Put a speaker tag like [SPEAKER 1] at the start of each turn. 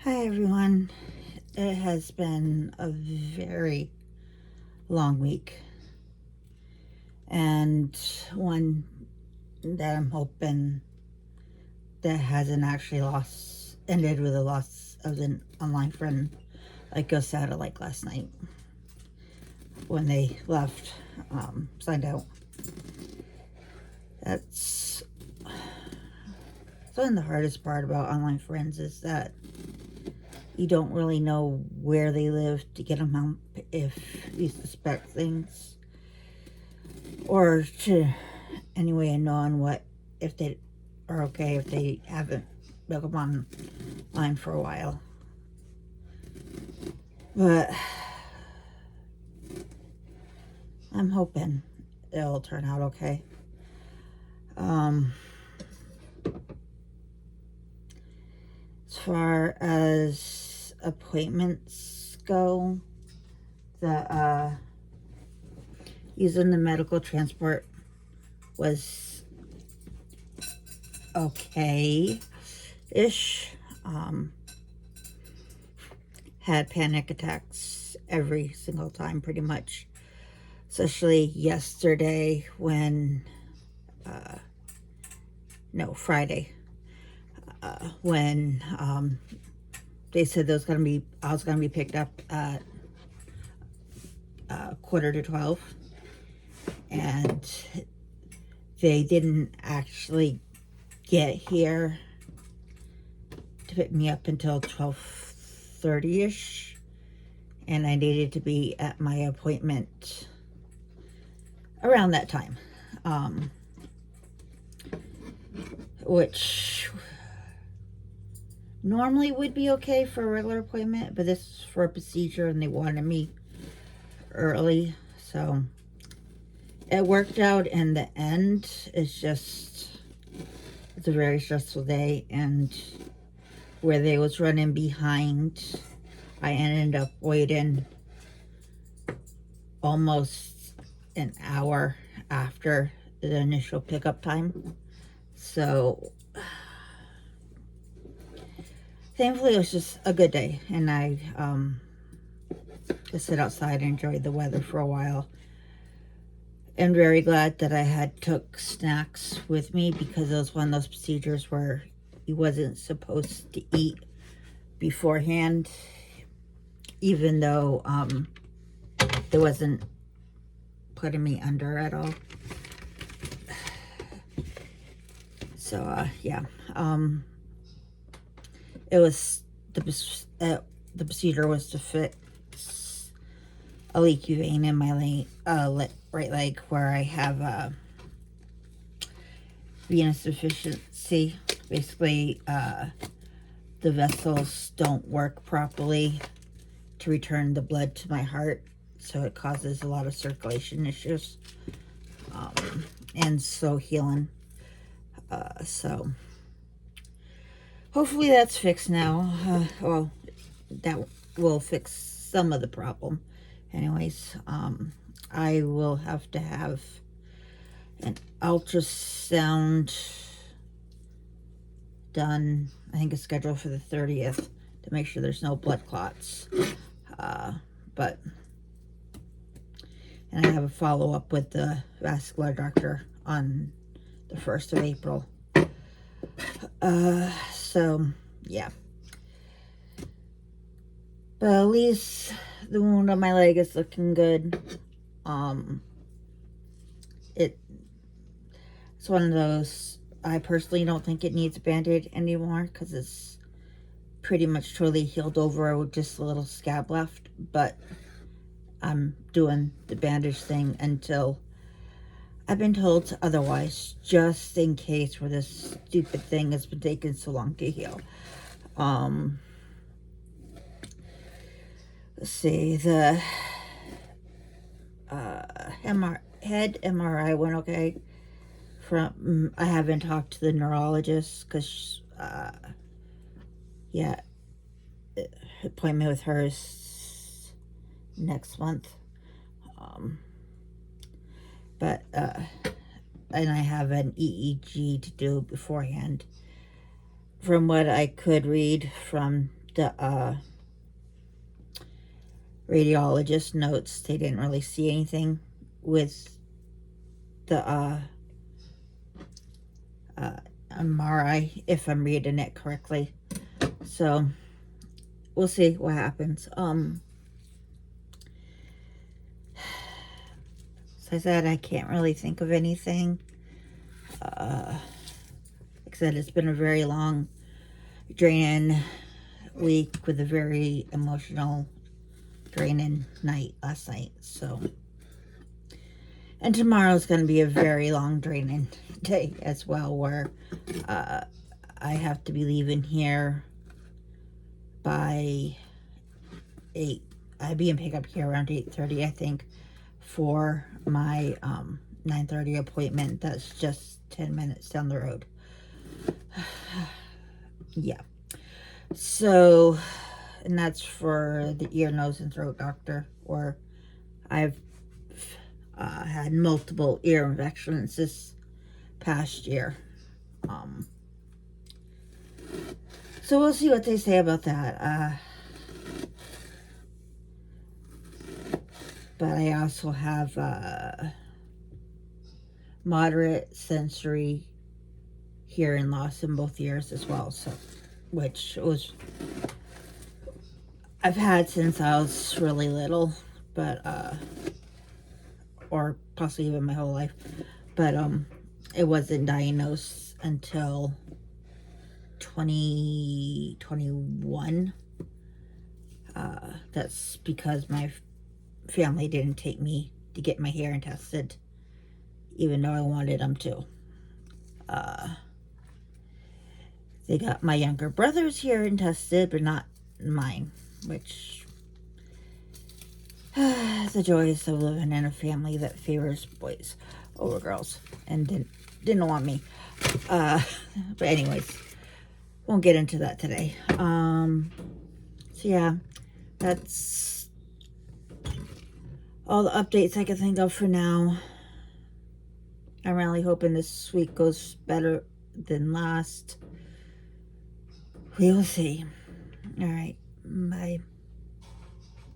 [SPEAKER 1] Hi everyone. It has been a very long week and one that I'm hoping that hasn't actually ended with the loss of an online friend like Osada like last night when they left, signed out. That's one of the hardest part about online friends is that you don't really know where they live to get them out if you suspect things, or to anyway know on what if they are okay if they haven't been online for a while. But I'm hoping it'll turn out okay. As far as appointments go, the using the medical transport was okay-ish. Had panic attacks every single time pretty much, especially yesterday when Friday, when they said I was gonna be picked up at 11:45, and they didn't actually get here to pick me up until 12:30ish, and I needed to be at my appointment around that time, which normally would be okay for a regular appointment, but this is for a procedure and they wanted me early, so it worked out in the end. It's a very stressful day, and where they was running behind, I ended up waiting almost an hour after the initial pickup time. So thankfully it was just a good day, and I just sit outside and enjoyed the weather for a while. And very glad that I had took snacks with me, because it was one of those procedures where you wasn't supposed to eat beforehand, even though it wasn't putting me under at all. So yeah, it was the procedure was to fix a leaky vein in my right leg, where I have venous deficiency. Basically, the vessels don't work properly to return the blood to my heart, so it causes a lot of circulation issues, and slow healing. So hopefully that's fixed now. Well, that will fix some of the problem. Anyways, I will have to have an ultrasound done. I think it's scheduled for the 30th to make sure there's no blood clots. And I have a follow-up with the vascular doctor on the 1st of April. So yeah. But at least the wound on my leg is looking good. It's one of those, I personally don't think it needs a band-aid anymore, because it's pretty much totally healed over with just a little scab left. But I'm doing the bandage thing until I've been told otherwise, just in case, where this stupid thing has been taking so long to heal. Let's see, the head MRI went okay. I haven't talked to the neurologist, because yeah, appointment with her is next month. But and I have an EEG to do beforehand. From what I could read from the radiologist notes they didn't really see anything with the MRI, if I'm reading it correctly. So we'll see what happens. So I said I can't really think of anything. Like I said, it's been a very long, draining week with a very emotional, draining night last night. So, and tomorrow's going to be a very long, draining day as well, where I have to be leaving here by 8. I'll be in pickup here around 8:30, I think, for my 9:30 appointment. That's just 10 minutes down the road. Yeah. So, and that's for the ear, nose, and throat doctor, where I've had multiple ear infections this past year. So we'll see what they say about that. But I also have moderate sensory hearing loss in both ears as well. So, which was I've had since I was really little, but or possibly even my whole life. But it wasn't diagnosed until 2021. That's because my family didn't take me to get my hearing tested, even though I wanted them to. They got my younger brother's hearing tested, but not mine, which the joys of living in a family that favors boys over girls and didn't want me. But anyways, won't get into that today. So yeah, that's all the updates I can think of for now. I'm really hoping this week goes better than last. We will see. All right. Bye.